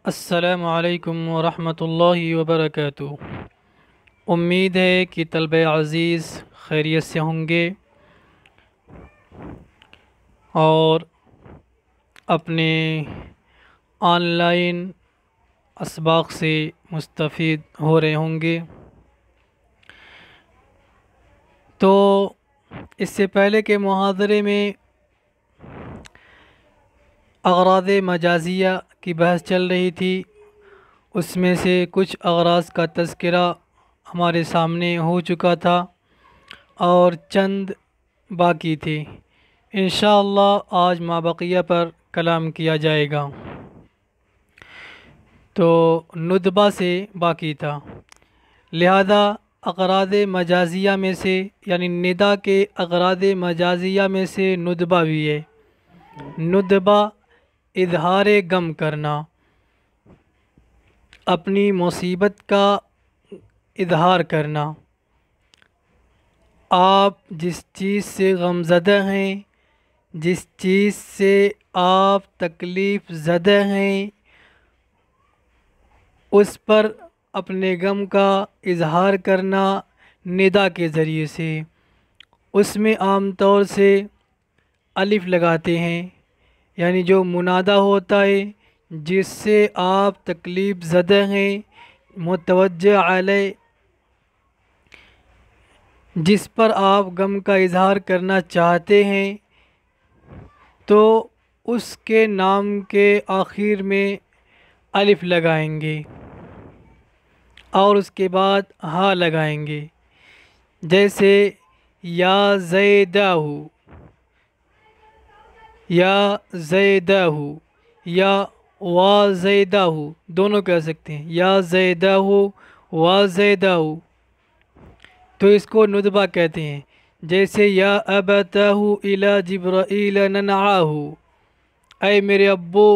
السلام علیکم ورحمۃ اللہ وبرکاتہ۔ امید ہے کہ طلبہ عزیز خیریت سے ہوں گے اور اپنے آن لائن اسباق سے مستفید ہو رہے ہوں گے۔ تو اس سے پہلے کے محاضرے میں اغراض مجازیہ کی بحث چل رہی تھی، اس میں سے کچھ اغراض کا تذکرہ ہمارے سامنے ہو چکا تھا اور چند باقی تھے۔ انشاءاللہ آج مابقیہ پر کلام کیا جائے گا۔ تو ندبہ سے باقی تھا، لہذا اغراض مجازیہ میں سے یعنی ندا کے اغراض مجازیہ میں سے ندبہ بھی ہے۔ ندبہ اظہار غم کرنا، اپنی مصیبت کا اظہار کرنا۔ آپ جس چیز سے غمزدہ ہیں، جس چیز سے آپ تکلیف زدہ ہیں، اس پر اپنے غم کا اظہار کرنا ندا کے ذریعے سے۔ اس میں عام طور سے الف لگاتے ہیں، یعنی جو منادہ ہوتا ہے جس سے آپ تکلیف زدہ ہیں، متوجہ علیہ، جس پر آپ غم کا اظہار کرنا چاہتے ہیں، تو اس کے نام کے آخر میں الف لگائیں گے اور اس کے بعد ہاء لگائیں گے، جیسے یا زیدہ، یا زیدہ یا وا زیدہ، دونوں کہہ سکتے ہیں، یا زیدہ وا زیدہ، تو اس کو ندبہ کہتے ہیں۔ جیسے یا ابتہ الی جبرائیل ننعاہ، اے میرے ابو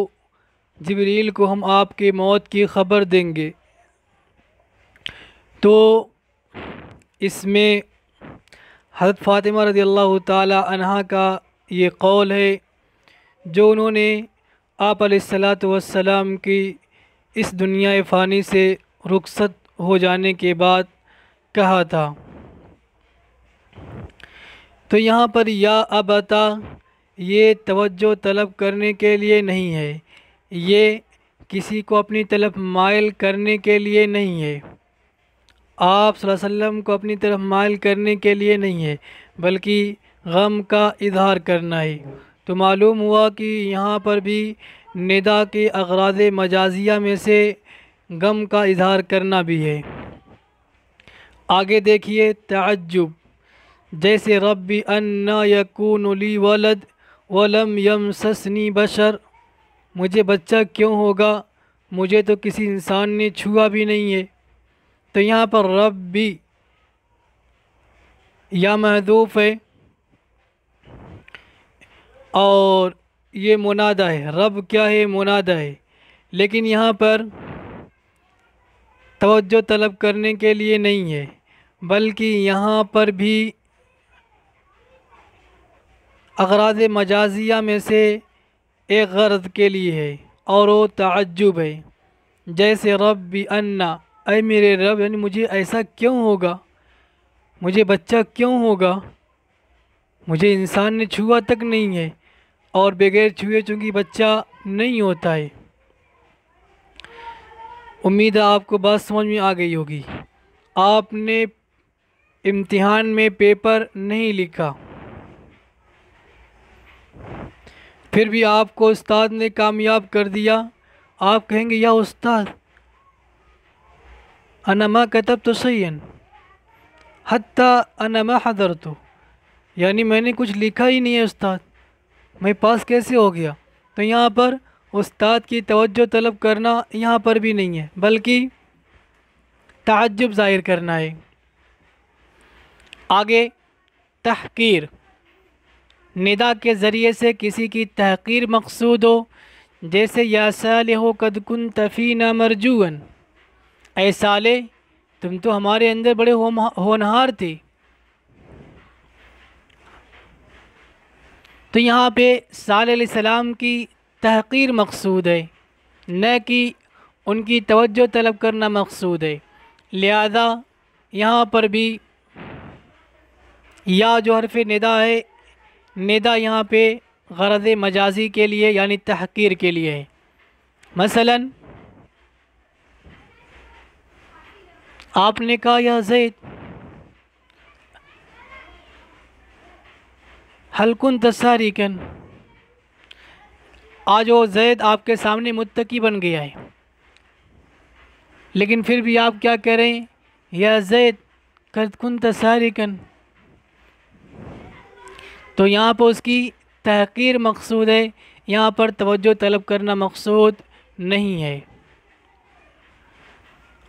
جبریل کو ہم آپ کی موت کی خبر دیں گے۔ تو اس میں حضرت فاطمہ رضی اللہ تعالی عنہا کا یہ قول ہے جو انہوں نے آپ علیہ السلام کی اس دنیا فانی سے رخصت ہو جانے کے بعد کہا تھا۔ تو یہاں پر یا ابتا یہ توجہ طلب کرنے کے لیے نہیں ہے، یہ کسی کو اپنی طرف مائل کرنے کے لیے نہیں ہے، آپ صلی اللہ علیہ وسلم کو اپنی طرف مائل کرنے کے لیے نہیں ہے، بلکہ غم کا اظہار کرنا ہے۔ تو معلوم ہوا کہ یہاں پر بھی ندا کے اغراض مجازیہ میں سے غم کا اظہار کرنا بھی ہے۔ آگے دیکھیے تعجب، جیسے رب انا یکون لی ولد ولم یمسسنی بشر، مجھے بچہ کیوں ہوگا، مجھے تو کسی انسان نے چھوا بھی نہیں ہے۔ تو یہاں پر ربی یا محذوف ہے اور یہ منادہ ہے، رب کیا ہے، منادہ ہے، لیکن یہاں پر توجہ طلب کرنے کے لیے نہیں ہے، بلکہ یہاں پر بھی اغراض مجازیہ میں سے ایک غرض کے لیے ہے اور وہ تعجب ہے۔ جیسے رب انا، اے میرے رب، یعنی مجھے ایسا کیوں ہوگا، مجھے بچہ کیوں ہوگا، مجھے انسان نے چھوا تک نہیں ہے اور بغیر چھوئے چونکہ بچہ نہیں ہوتا ہے۔ امید ہے آپ کو بات سمجھ میں آ گئی ہوگی۔ آپ نے امتحان میں پیپر نہیں لکھا، پھر بھی آپ کو استاد نے کامیاب کر دیا، آپ کہیں گے یا استاد انا ما کتبت شیئا حتی انا ما حضرت، یعنی میں نے کچھ لکھا ہی نہیں ہے استاد، میں پاس کیسے ہو گیا۔ تو یہاں پر استاد کی توجہ طلب کرنا یہاں پر بھی نہیں ہے، بلکہ تعجب ظاہر کرنا ہے۔ آگے تحقیر، ندا کے ذریعے سے کسی کی تحقیر مقصود ہو، جیسے یا صالح قد کنت فینا مرجوا، اے صالح تم تو ہمارے اندر بڑے ہونہار تھے۔ تو یہاں پہ صالح علیہ السلام کی تحقیر مقصود ہے، نہ کہ ان کی توجہ طلب کرنا مقصود ہے۔ لہذا یہاں پر بھی یا جو حرف ندا ہے، ندا یہاں پہ غرض مجازی کے لیے یعنی تحقیر کے لیے ہے۔ مثلا آپ نے کہا یا زید ہل کنت سارقا، آج وہ زید آپ کے سامنے متقی بن گیا ہے، لیکن پھر بھی آپ کیا کہہ رہے ہیں؟ یا زید قد کنت سارقا۔ تو یہاں پر اس کی تحقیر مقصود ہے، یہاں پر توجہ طلب کرنا مقصود نہیں ہے۔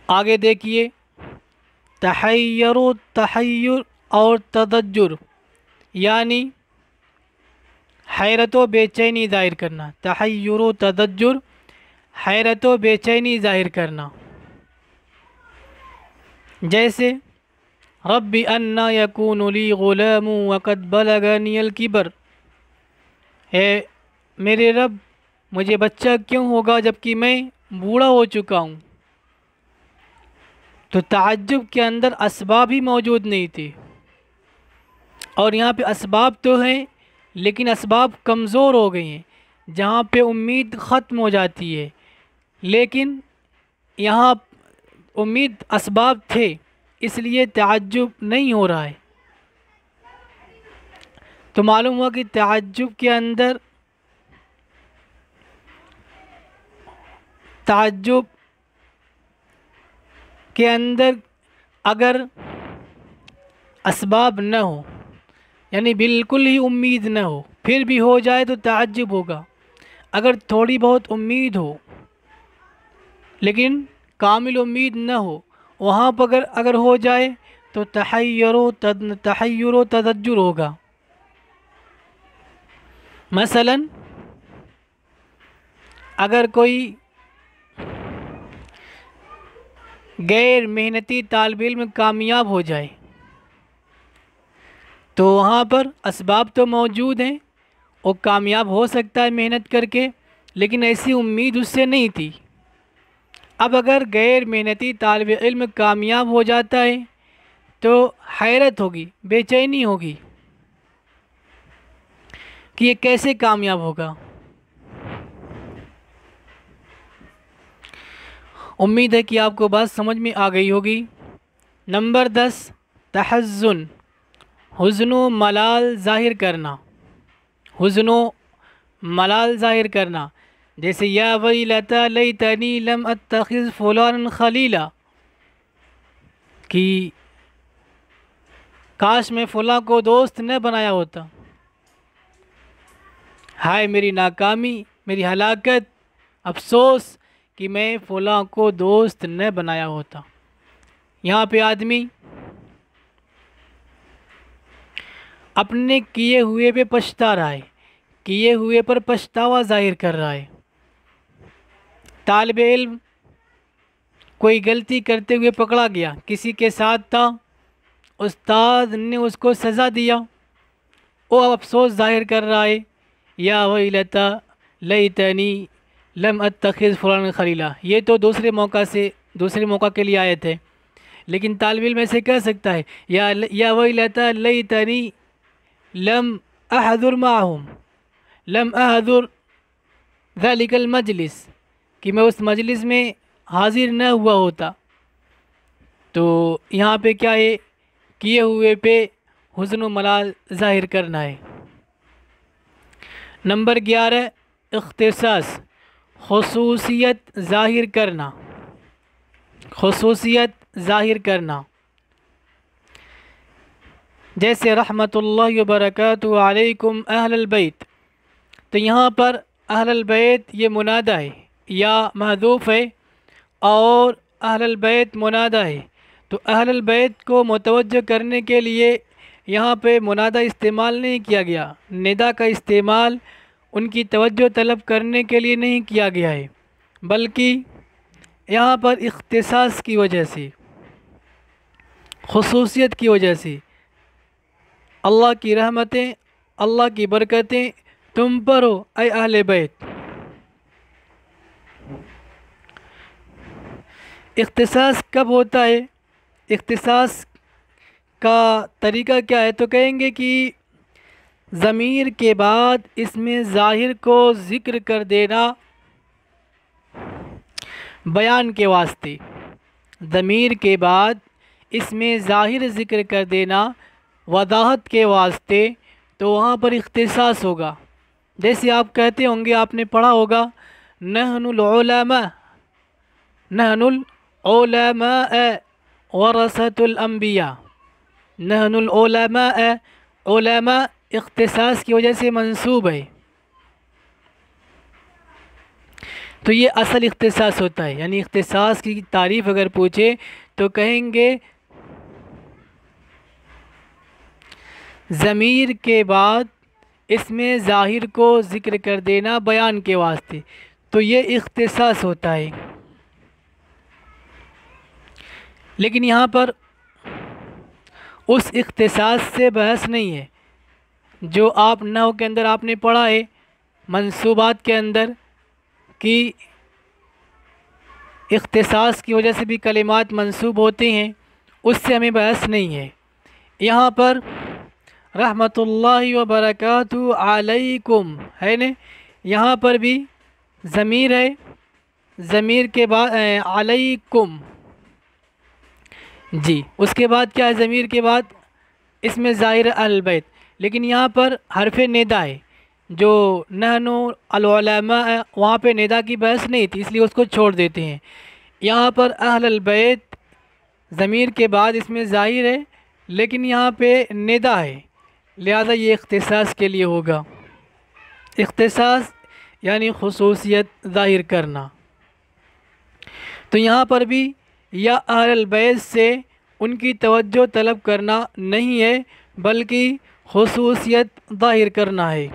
آگے دیکھیے، تحیر و تحیر اور تضجر یعنی حیرت و بے چینی ظاہر کرنا۔ تحیر و تضجر حیرت و بے چینی ظاہر کرنا، جیسے رب انا یکون لی غلام وقد بلغنی الکبر، اے میرے رب مجھے بچہ کیوں ہوگا جبکہ میں بوڑھا ہو چکا ہوں۔ تو تعجب کے اندر اسباب ہی موجود نہیں تھے، اور یہاں پہ اسباب تو ہیں لیکن اسباب کمزور ہو گئی ہیں، جہاں پہ امید ختم ہو جاتی ہے، لیکن یہاں امید اسباب تھے اس لیے تعجب نہیں ہو رہا ہے۔ تو معلوم ہوا کہ تعجب کے اندر اگر اسباب نہ ہو یعنی بالکل ہی امید نہ ہو پھر بھی ہو جائے تو تعجب ہوگا، اگر تھوڑی بہت امید ہو لیکن کامل امید نہ ہو وہاں پر اگر ہو جائے تو تحیر و تضجر ہوگا۔ مثلا اگر کوئی غیر محنتی طالب علم کامیاب ہو جائے تو وہاں پر اسباب تو موجود ہیں، وہ کامیاب ہو سکتا ہے محنت کر کے، لیکن ایسی امید اس سے نہیں تھی۔ اب اگر غیر محنتی طالب علم کامیاب ہو جاتا ہے تو حیرت ہوگی، بے چینی ہوگی کہ یہ کیسے کامیاب ہوگا۔ امید ہے کہ آپ کو بات سمجھ میں آ گئی ہوگی۔ نمبر 10، تحزن، حزن و ملال ظاہر کرنا۔ حزن و ملال ظاہر کرنا، جیسے یا ویلتی لیتنی لم اتخذ فلانا خلیلا، کہ کاش میں فلاں کو دوست نہ بنایا ہوتا، ہائے میری ناکامی، میری ہلاکت، افسوس کہ میں فلاں کو دوست نہ بنایا ہوتا۔ یہاں پہ آدمی اپنے کیے ہوئے پہ پچھتا رہا ہے، کیے ہوئے پر پچھتاوا ظاہر کر رہا ہے۔ طالب علم کوئی غلطی کرتے ہوئے پکڑا گیا، کسی کے ساتھ تھا، استاد نے اس کو سزا دیا، وہ افسوس ظاہر کر رہا ہے، یا ویلتی لیتنی لم اتخذ فلانا خلیلا۔ یہ تو دوسرے موقع کے لیے آیت ہے، لیکن طالب علم ایسے کہہ سکتا ہے یا ویلتی لیتنی لم احضر معہم، لم احضر ذلک المجلس، کہ میں اس مجلس میں حاضر نہ ہوا ہوتا۔ تو یہاں پہ کیا ہے؟ کیے ہوئے پہ حزن و ملال ظاہر کرنا ہے۔ نمبر 11، اختصاص، خصوصیت ظاہر کرنا۔ خصوصیت ظاہر کرنا، جیسے رحمت اللہ وبرکاتہ علیکم اہل البیت۔ تو یہاں پر اہل البیت یہ منادہ ہے یا محذوف ہے، اور اہل البیت منادہ ہے، تو اہل البیت کو متوجہ کرنے کے لیے یہاں پہ منادہ استعمال نہیں کیا گیا، ندا کا استعمال ان کی توجہ طلب کرنے کے لیے نہیں کیا گیا ہے، بلکہ یہاں پر اختصاص کی وجہ سے خصوصیت کی وجہ سے اللہ کی رحمتیں، اللہ کی برکتیں تم پر ہو اے اہل بیت۔ اختصاص کب ہوتا ہے؟ اختصاص کا طریقہ کیا ہے؟ تو کہیں گے کہ ضمیر کے بعد اس میں ظاہر کو ذکر کر دینا بیان کے واسطے، ضمیر کے بعد اس میں ظاہر ذکر کر دینا وضاحت کے واسطے، تو وہاں پر اختصاص ہوگا۔ جیسے آپ کہتے ہوں گے، آپ نے پڑھا ہوگا نحن العلماء، نحن العلماء ورثۃ الانبیاء، نحن العلماء، علماء اختصاص کی وجہ سے منصوب ہے، تو یہ اصل اختصاص ہوتا ہے۔ یعنی اختصاص کی تعریف اگر پوچھے تو کہیں گے ضمیر کے بعد اس میں ظاہر کو ذکر کر دینا بیان کے واسطے، تو یہ اختصاص ہوتا ہے۔ لیکن یہاں پر اس اختصاص سے بحث نہیں ہے جو آپ نحو کے اندر آپ نے پڑھا ہے، منصوبات کے اندر، کہ اختصاص کی وجہ سے بھی کلمات منصوب ہوتے ہیں، اس سے ہمیں بحث نہیں ہے۔ یہاں پر رحمت اللہ وبرکاتہ علیکم ہے نا، یہاں پر بھی ضمیر ہے، ضمیر کے بعد علیکم، جی اس کے بعد کیا ہے؟ ضمیر کے بعد اس میں ظاہر اہل بیت، لیکن یہاں پر حرف ندا ہے، جو نحن العلماء وہاں پہ ندا کی بحث نہیں تھی، اس لیے اس کو چھوڑ دیتے ہیں۔ یہاں پر اہل البیت ضمیر کے بعد اس میں ظاہر ہے، لیکن یہاں پہ ندا ہے، لہذا یہ اختصاص کے لیے ہوگا۔ اختصاص یعنی خصوصیت ظاہر کرنا، تو یہاں پر بھی یا اہل البیت سے ان کی توجہ طلب کرنا نہیں ہے، بلکہ خصوصیت ظاہر کرنا ہے۔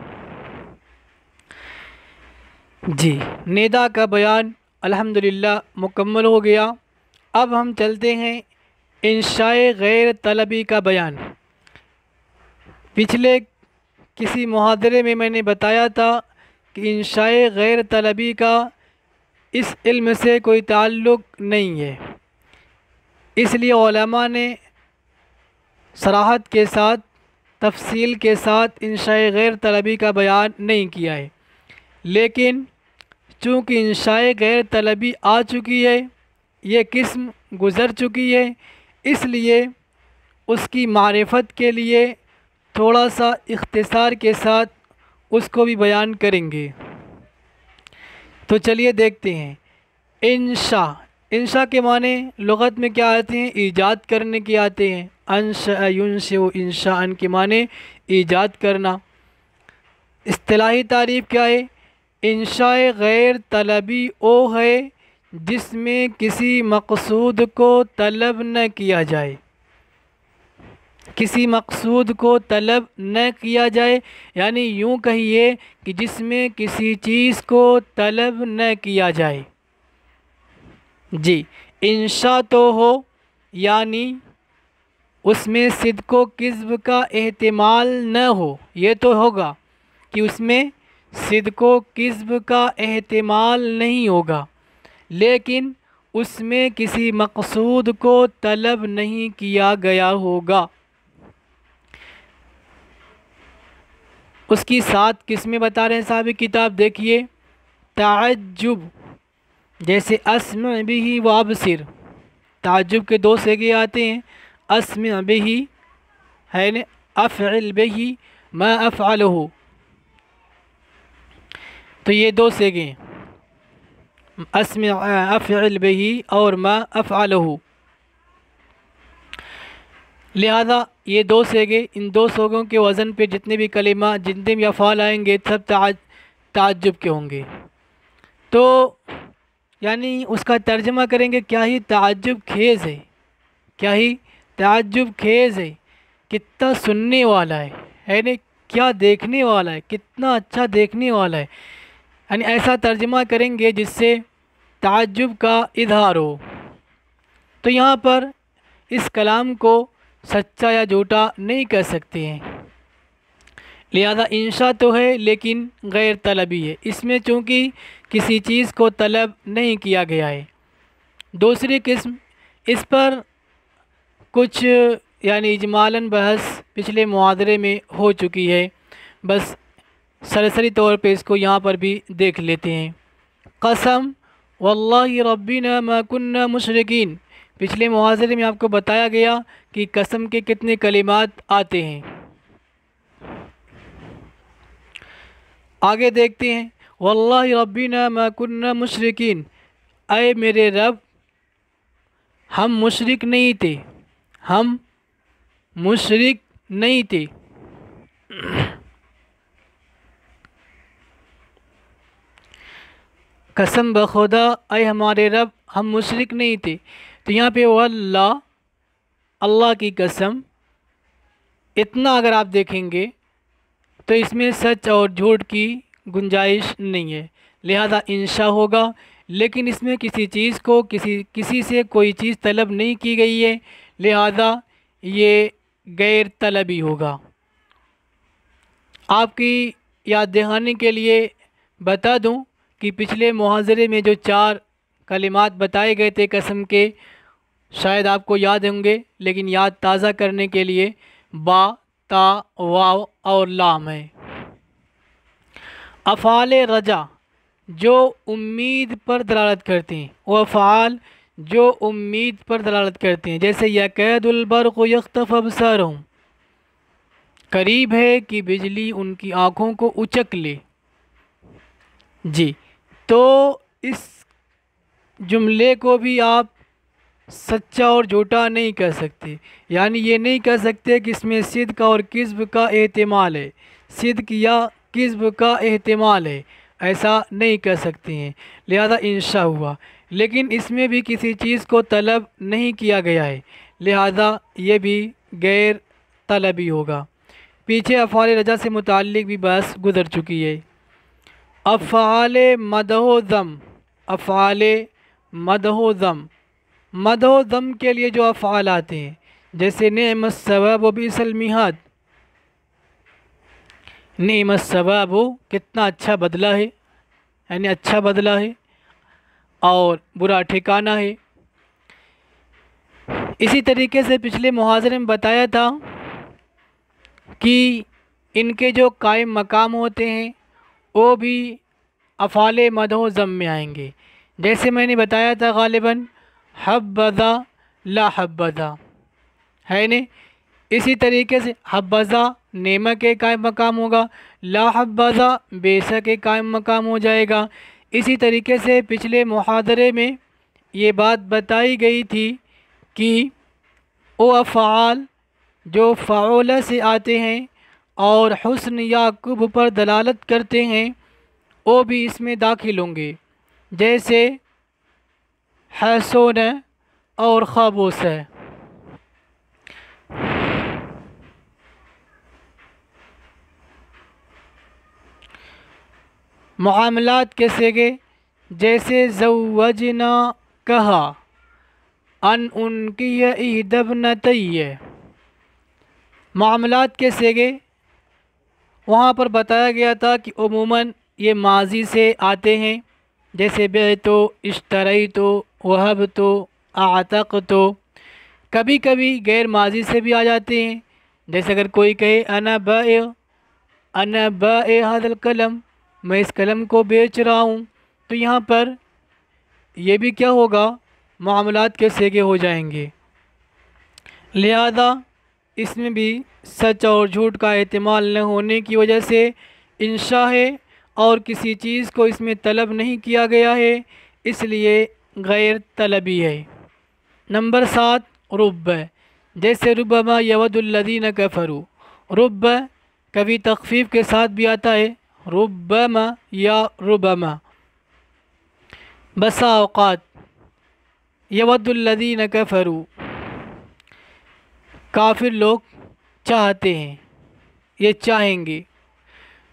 جی ندا کا بیان الحمدللہ مکمل ہو گیا۔ اب ہم چلتے ہیں انشاء غیر طلبی کا بیان۔ پچھلے کسی محاضرے میں نے بتایا تھا کہ انشاء غیر طلبی کا اس علم سے کوئی تعلق نہیں ہے، اس لیے علماء نے صراحت کے ساتھ، تفصیل کے ساتھ انشاء غیر طلبی کا بیان نہیں کیا ہے۔ لیکن چونکہ انشاء غیر طلبی آ چکی ہے، یہ قسم گزر چکی ہے، اس لیے اس کی معرفت کے لیے تھوڑا سا اختصار کے ساتھ اس کو بھی بیان کریں گے۔ تو چلیے دیکھتے ہیں۔ انشاء، انشاء کے معنی لغت میں کیا آتے ہیں؟ ایجاد کرنے کے آتے ہیں۔ انشاء ینشئ انشاء کے معنی ایجاد کرنا۔ اصطلاحی تعریف کیا ہے؟ انشاء غیر طلبی وہ ہے جس میں کسی مقصود کو طلب نہ کیا جائے، کسی مقصود کو طلب نہ کیا جائے، یعنی یوں کہیے کہ جس میں کسی چیز کو طلب نہ کیا جائے۔ جی انشاء تو ہو، یعنی اس میں صدق و کذب کا احتمال نہ ہو، یہ تو ہوگا کہ اس میں صدق و کذب کا احتمال نہیں ہوگا، لیکن اس میں کسی مقصود کو طلب نہیں کیا گیا ہوگا۔ اس کی 7 قسمیں بتا رہے ہیں صاحب کتاب، دیکھیے۔ تعجب، جیسے اسمع بھی و ابصر، تعجب کے 2 صیغے آتے ہیں، اسمع بھی ہے نا، افعل بھی، ما افعلہ، تو یہ 2 صیغے ہیں، اسمع افعل بھی اور ما افعلہ، لہذا یہ 2 صیغے، ان 2 صیغوں کے وزن پہ جتنے بھی کلمہ، جتنے بھی افعال آئیں گے سب تعجب کے ہوں گے۔ تو یعنی اس کا ترجمہ کریں گے کیا ہی تعجب خیز ہے، کیا ہی تعجب خیز ہے، کتنا سننے والا ہے نا، کیا دیکھنے والا ہے، کتنا اچھا دیکھنے والا ہے، یعنی ایسا ترجمہ کریں گے جس سے تعجب کا اظہار ہو۔ تو یہاں پر اس کلام کو سچا یا جھوٹا نہیں کہہ سکتے ہیں۔ لہذا انشاء تو ہے لیکن غیر طلبی ہے، اس میں چونکہ کسی چیز کو طلب نہیں کیا گیا ہے۔ دوسری قسم، اس پر کچھ یعنی اجمالاً بحث پچھلے محاضرے میں ہو چکی ہے، بس سرسری طور پہ اس کو یہاں پر بھی دیکھ لیتے ہیں۔ قسم واللہ ربنا ما کننا مشرکین، پچھلے محاضرے میں آپ کو بتایا گیا کہ قسم کے کتنے کلمات آتے ہیں۔ آگے دیکھتے ہیں، واللہ ربنا ما کننا مشرکین، اے میرے رب ہم مشرک نہیں تھے، ہم مشرک نہیں تھے۔ قسم بخدا اے ہمارے رب ہم مشرک نہیں تھے، تو یہاں پہ واللہ، اللہ کی قسم، اتنا اگر آپ دیکھیں گے تو اس میں سچ اور جھوٹ کی گنجائش نہیں ہے، لہذا انشاء ہوگا، لیکن اس میں کسی چیز کو کسی سے کوئی چیز طلب نہیں کی گئی ہے، لہذا یہ غیر طلبی ہوگا۔ آپ کی یاد دہانی کے لیے بتا دوں کہ پچھلے محاضرے میں جو 4 کلمات بتائے گئے تھے قسم کے، شاید آپ کو یاد ہوں گے، لیکن یاد تازہ کرنے کے لیے با، تا، واو اور لام ہے۔ افعال رجا جو امید پر دلالت کرتے ہیں، وہ افعال جو امید پر دلالت کرتے ہیں، جیسے یکاد البرق یخطف ابصارہم، قریب ہے کہ بجلی ان کی آنکھوں کو اچک لے۔ جی، تو اس جملے کو بھی آپ سچا اور جھوٹا نہیں کہہ سکتے، یعنی یہ نہیں کہہ سکتے کہ اس میں صدق اور کذب کا احتمال ہے، صدق یا کذب کا احتمال ہے، ایسا نہیں کہہ سکتے ہیں، لہذا انشاء ہوا، لیکن اس میں بھی کسی چیز کو طلب نہیں کیا گیا ہے، لہذا یہ بھی غیر طلبی ہوگا۔ پیچھے افعال رجا سے متعلق بھی بحث گزر چکی ہے۔ افعال مدح و ذم، افعال مدح و ذم، مدح و ذم کے لیے جو افعال آتے ہیں، جیسے نعم الثواب و بئس المہاد، نعم الثواب ہو کتنا اچھا بدلہ ہے، یعنی اچھا بدلہ ہے، اور برا ٹھکانہ ہے۔ اسی طریقے سے پچھلے محاضرے میں بتایا تھا کہ ان کے جو قائم مقام ہوتے ہیں وہ بھی افعال مدح و ذم میں آئیں گے، جیسے میں نے بتایا تھا غالباً حبذا لا حبذا ہے نا، اسی طریقے سے حبذا نعمہ کے قائم مقام ہوگا، لا حبذا بیسا کے قائم مقام ہو جائے گا۔ اسی طریقے سے پچھلے محاضرے میں یہ بات بتائی گئی تھی کہ وہ افعال جو فعول سے آتے ہیں اور حسن یا قبح پر دلالت کرتے ہیں وہ بھی اس میں داخل ہوں گے، جیسے حسن اور خبوث ہے۔ معاملات کے صیغے جیسے زوجنا کہا ان کی احدی ابنتی، معاملات کے صیغے وہاں پر بتایا گیا تھا کہ عموماً یہ ماضی سے آتے ہیں، جیسے بعتو، اشتریتو، وہبتو، اعتقتو، کبھی کبھی غیر ماضی سے بھی آ جاتے ہیں، جیسے اگر کوئی کہے انا بائع ھذا القلم، میں اس قلم کو بیچ رہا ہوں، تو یہاں پر یہ بھی کیا ہوگا، معاملات کے صیغے ہو جائیں گے، لہذا اس میں بھی سچ اور جھوٹ کا احتمال نہ ہونے کی وجہ سے انشاء ہے، اور کسی چیز کو اس میں طلب نہیں کیا گیا ہے، اس لیے غیر طلبی ہے۔ نمبر 7 رب، جیسے ربما یود الذین کفروا، رب کبھی تخفیف کے ساتھ بھی آتا ہے، ربما یا ربما، بسا اوقات، یود الذین کفروا، کافر لوگ چاہتے ہیں، یہ چاہیں گے،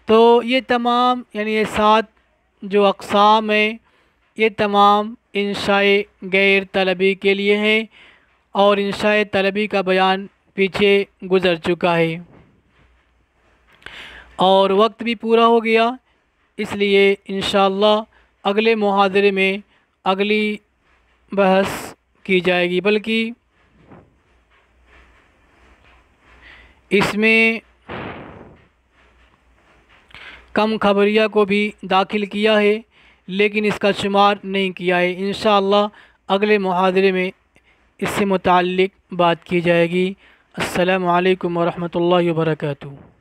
تو یہ تمام یعنی یہ 7 جو اقسام ہیں یہ تمام انشاء غیر طلبی کے لیے ہیں، اور انشاء طلبی کا بیان پیچھے گزر چکا ہے اور وقت بھی پورا ہو گیا، اس لیے انشاءاللہ اگلے محاضرے میں اگلی بحث کی جائے گی، بلکہ اس میں کم خبریہ کو بھی داخل کیا ہے لیکن اس کا شمار نہیں کیا ہے۔ انشاءاللہ اگلے محاضرے میں اس سے متعلق بات کی جائے گی۔ السلام علیکم ورحمۃ اللہ وبرکاتہ۔